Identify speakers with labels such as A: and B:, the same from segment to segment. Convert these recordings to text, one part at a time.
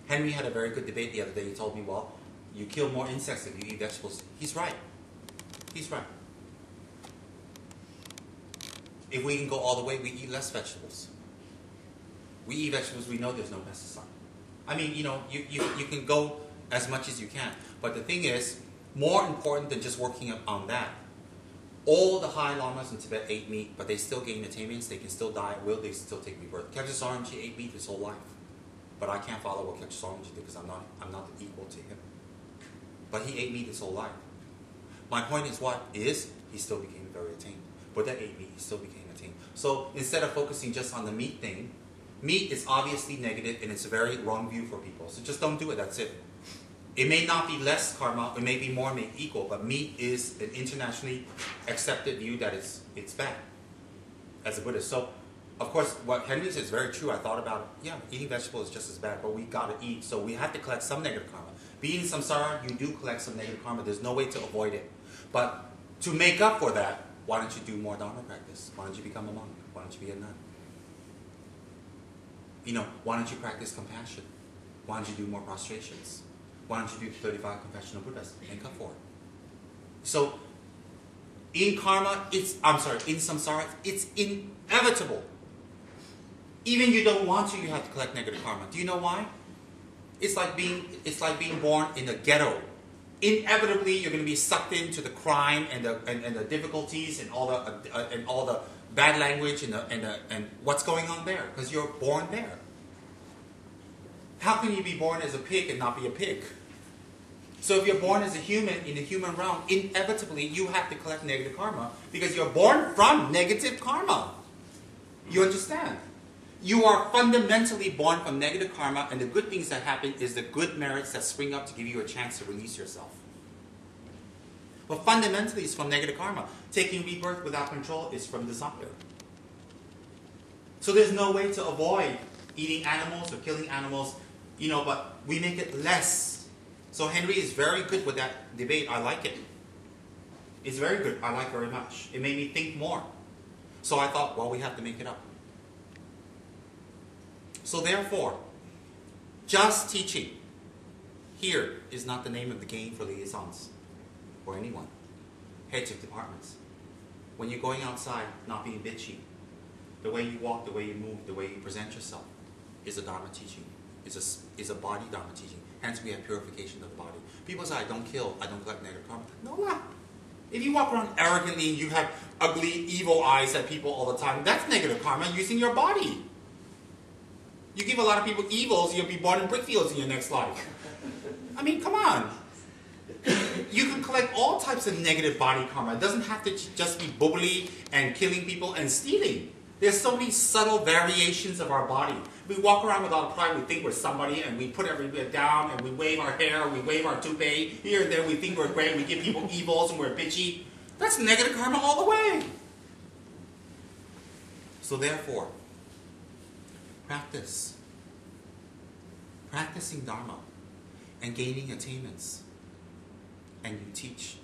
A: Henry had a very good debate the other day. He told me, well, you kill more insects if you eat vegetables. He's right. He's right. If we can go all the way, we eat less vegetables. We eat vegetables, we know there's no pesticide. I mean, you know, you can go as much as you can. But the thing is, more important than just working on that, all the high lamas in Tibet ate meat, but they still gain attainments, they can still die, will they still take rebirth? Khyentse Saramji ate meat his whole life. But I can't follow what Khyentse Saramji did because I'm not equal to him. But he ate meat his whole life. My point is what? Is he still became very attained. Buddha ate meat, he still became attained. So instead of focusing just on the meat thing, meat is obviously negative and it's a very wrong view for people. So just don't do it, that's it. It may not be less karma, it may be more, may equal, but meat is an internationally accepted view that it's bad as a Buddhist. So, of course, what Henry says is very true. I thought about it. Yeah, eating vegetables is just as bad, but we gotta eat, so we have to collect some negative karma. Being samsara, you do collect some negative karma. There's no way to avoid it. But to make up for that, why don't you do more Dharma practice? Why don't you become a monk? Why don't you be a nun? You know, why don't you practice compassion? Why don't you do more prostrations? Why don't you do 35 confessional Buddhas? Make up for it. So, in karma, in samsara, it's inevitable. Even you don't want to, you have to collect negative karma. Do you know why? It's like being born in a ghetto. Inevitably, you're going to be sucked into the crime and the difficulties and all the bad language and what's going on there because you're born there. How can you be born as a pig and not be a pig? So if you're born as a human in the human realm, inevitably you have to collect negative karma because you're born from negative karma. You understand? You are fundamentally born from negative karma, and the good things that happen is the good merits that spring up to give you a chance to release yourself. But fundamentally it's from negative karma. Taking rebirth without control is from desire. So there's no way to avoid eating animals or killing animals, you know, but we make it less. So Henry is very good with that debate. I like it. It's very good. I like very much. It made me think more. So I thought, well, we have to make it up. So therefore, just teaching here is not the name of the game for liaisons or anyone. Heads of departments. When you're going outside, not being bitchy. The way you walk, the way you move, the way you present yourself is a Dharma teaching. Is a body Dharma teaching. Hence we have purification of the body. People say, I don't kill, I don't collect negative karma. No. If you walk around arrogantly and you have ugly, evil eyes at people all the time, that's negative karma using your body. You give a lot of people evils, you'll be born in brickfields in your next life. I mean, come on. You can collect all types of negative body karma. It doesn't have to just be bubbly and killing people and stealing. There's so many subtle variations of our body. We walk around with all pride, we think we're somebody, and we put everybody down, and we wave our hair, we wave our toupee. Here and there we think we're great, we give people evils, and we're bitchy. That's negative karma all the way. So therefore, practice. Practicing Dharma and gaining attainments. And you teach.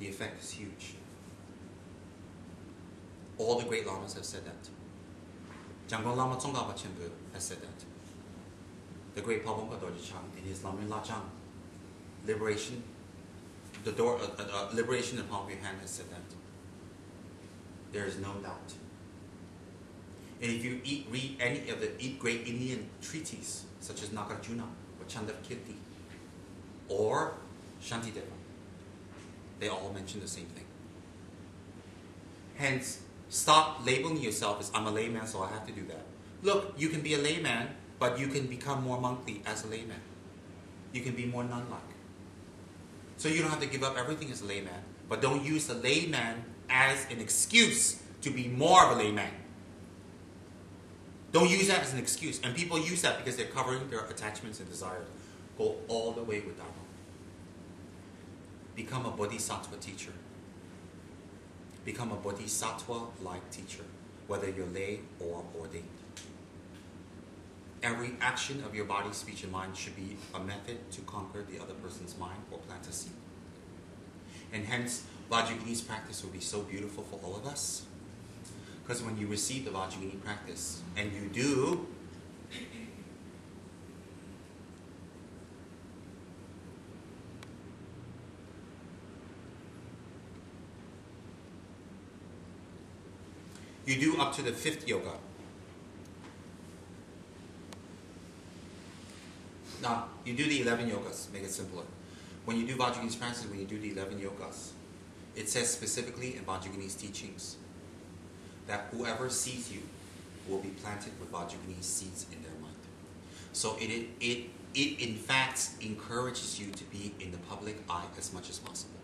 A: The effect is huge. All the great lamas have said that. Jamgon Lama Tsongkhapa Chenpo has said that. The great Pabongpa Dorje Chang in his Lamrin La Chang, liberation, the door, liberation in the palm of your hand has said that. There is no doubt. And if you read any of the great Indian treaties, such as Nagarjuna or Chandrakirti or Shantideva, they all mention the same thing. Hence, stop labeling yourself as I'm a layman, so I have to do that. Look, you can be a layman, but you can become more monthly as a layman. You can be more nun-like. So you don't have to give up everything as a layman, but don't use the layman as an excuse to be more of a layman. Don't use that as an excuse. And people use that because they're covering their attachments and desires. Go all the way with Dharma. Become a bodhisattva teacher. Become a bodhisattva-like teacher, whether you're lay or ordained. Every action of your body, speech, and mind should be a method to conquer the other person's mind or plant a seed. And hence, Vajrayani's practice will be so beautiful for all of us. Because when you receive the Vajrayani practice, and you do, You do up to the 5th yoga. Now, you do the 11 yogas, make it simpler. When you do Vajrayagani's practice, when you do the 11 yogas, it says specifically in Vajrayagani's teachings that whoever sees you will be planted with Vajrayani's seeds in their mind. So it in fact encourages you to be in the public eye as much as possible.